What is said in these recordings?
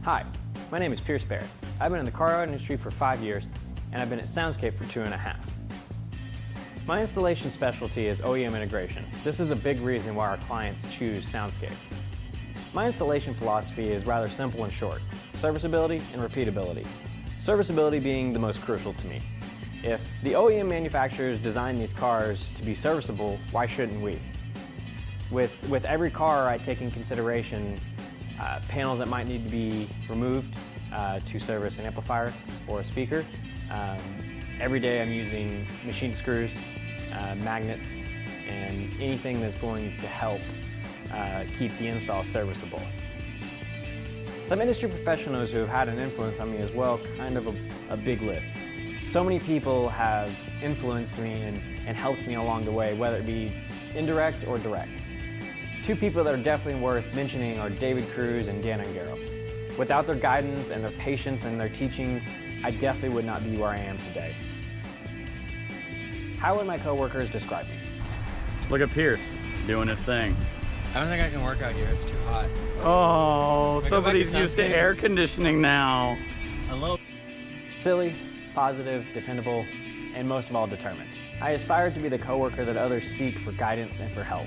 Hi, my name is Pierce Barrett. I've been in the car industry for 5 years, and I've been at Soundscape for 2.5. My installation specialty is OEM integration. This is a big reason why our clients choose Soundscape. My installation philosophy is rather simple and short: serviceability and repeatability. Serviceability being the most crucial to me. If the OEM manufacturers design these cars to be serviceable, why shouldn't we? With every car, I take in consideration panels that might need to be removed to service an amplifier or a speaker. Every day I'm using machine screws, magnets, and anything that's going to help keep the install serviceable. Some industry professionals who have had an influence on me as well, kind of a big list. So many people have influenced me and helped me along the way, whether it be indirect or direct. Two people that are definitely worth mentioning are David Cruz and Dan Ungaro. Without their guidance and their patience and their teachings, I definitely would not be where I am today. How would my coworkers describe me? Look at Pierce doing his thing. I don't think I can work out here, it's too hot. Oh, somebody's used to air conditioning now. Hello. Silly, positive, dependable, and most of all, determined. I aspire to be the coworker that others seek for guidance and for help.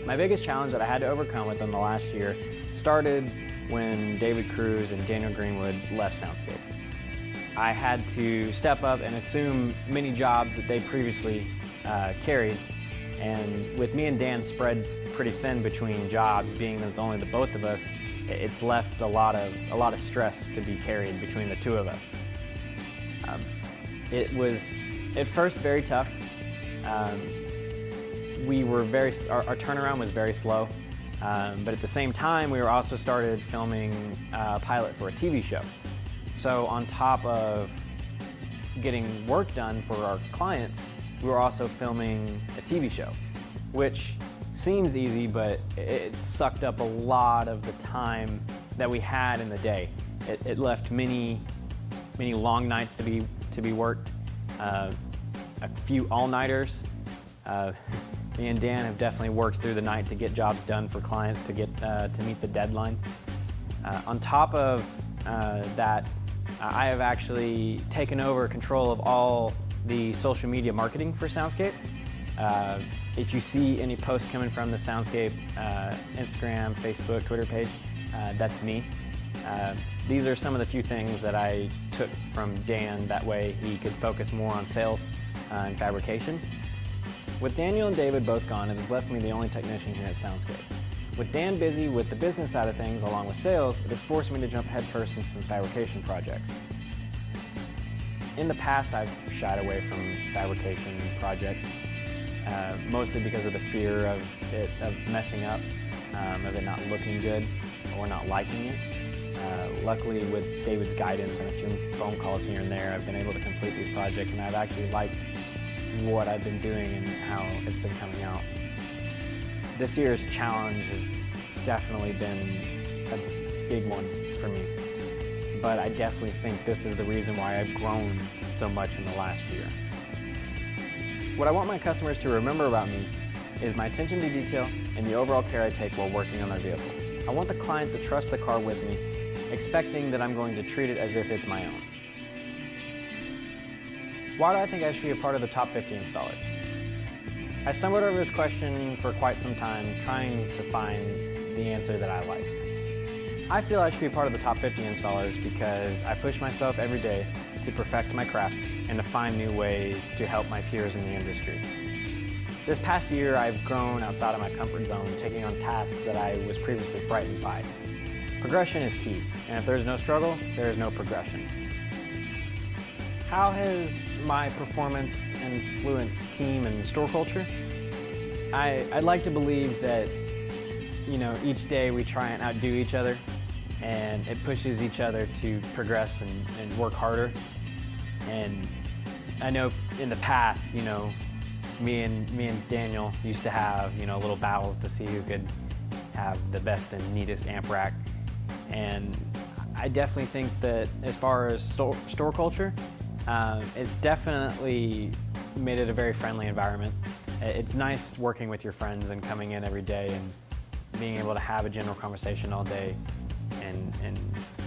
My biggest challenge that I had to overcome within the last year started when David Cruz and Daniel Greenwood left Soundscape. I had to step up and assume many jobs that they previously carried, and with me and Dan spread pretty thin between jobs, being that it's only the both of us, it's left a lot of stress to be carried between the two of us. It was at first very tough. Our turnaround was very slow, but at the same time we were also started filming a pilot for a TV show. So on top of getting work done for our clients, we were also filming a TV show, which seems easy, but it sucked up a lot of the time that we had in the day. It left many long nights to be worked, a few all-nighters. Me and Dan have definitely worked through the night to get jobs done for clients to get to meet the deadline. On top of that, I have actually taken over control of all the social media marketing for Soundscape. If you see any posts coming from the Soundscape Instagram, Facebook, Twitter page, that's me. These are some of the few things that I took from Dan, that way he could focus more on sales and fabrication. With Daniel and David both gone, it has left me the only technician here at Soundscape. With Dan busy with the business side of things along with sales, it has forced me to jump headfirst into some fabrication projects. In the past, I've shied away from fabrication projects, mostly because of the fear of messing up, of it not looking good or not liking it. Luckily, with David's guidance and a few phone calls here and there, I've been able to complete these projects, and I've actually liked what I've been doing and how it's been coming out. This year's challenge has definitely been a big one for me, but I definitely think this is the reason why I've grown so much in the last year. What I want my customers to remember about me is my attention to detail and the overall care I take while working on their vehicle. I want the client to trust the car with me, expecting that I'm going to treat it as if it's my own. Why do I think I should be a part of the top 50 installers? I stumbled over this question for quite some time, trying to find the answer that I like. I feel I should be a part of the top 50 installers because I push myself every day to perfect my craft and to find new ways to help my peers in the industry. This past year, I've grown outside of my comfort zone, taking on tasks that I was previously frightened by. Progression is key, and if there's no struggle, there is no progression. How has my performance influenced team and store culture? I'd like to believe that, each day we try and outdo each other, and it pushes each other to progress and work harder. And I know in the past, me and Daniel used to have, little battles to see who could have the best and neatest amp rack. And I definitely think that as far as store culture, it's definitely made it a very friendly environment. It's nice working with your friends and coming in every day and being able to have a general conversation all day and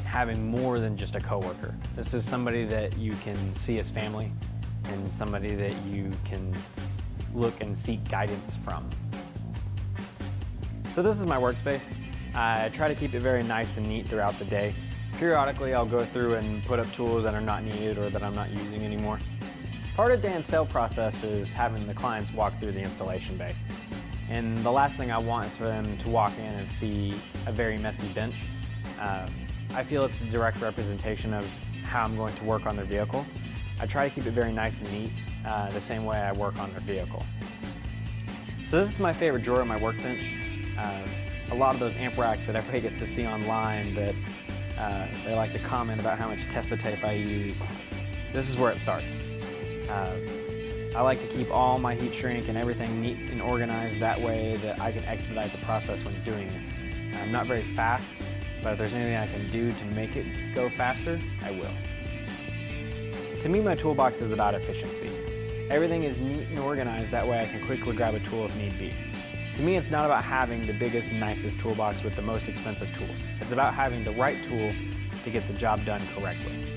having more than just a coworker. This is somebody that you can see as family and somebody that you can look and seek guidance from. So this is my workspace. I try to keep it very nice and neat throughout the day. Periodically, I'll go through and put up tools that are not needed or that I'm not using anymore. Part of Dan's sale process is having the clients walk through the installation bay. And the last thing I want is for them to walk in and see a very messy bench. I feel it's a direct representation of how I'm going to work on their vehicle. I try to keep it very nice and neat, the same way I work on their vehicle. So this is my favorite drawer of my workbench. A lot of those amp racks that everybody gets to see online that they like to comment about how much Tessa tape I use. This is where it starts. I like to keep all my heat shrink and everything neat and organized that way that I can expedite the process when doing it. I'm not very fast, but if there's anything I can do to make it go faster, I will. To me, my toolbox is about efficiency. Everything is neat and organized, that way I can quickly grab a tool if need be. To me, it's not about having the biggest, nicest toolbox with the most expensive tools. It's about having the right tool to get the job done correctly.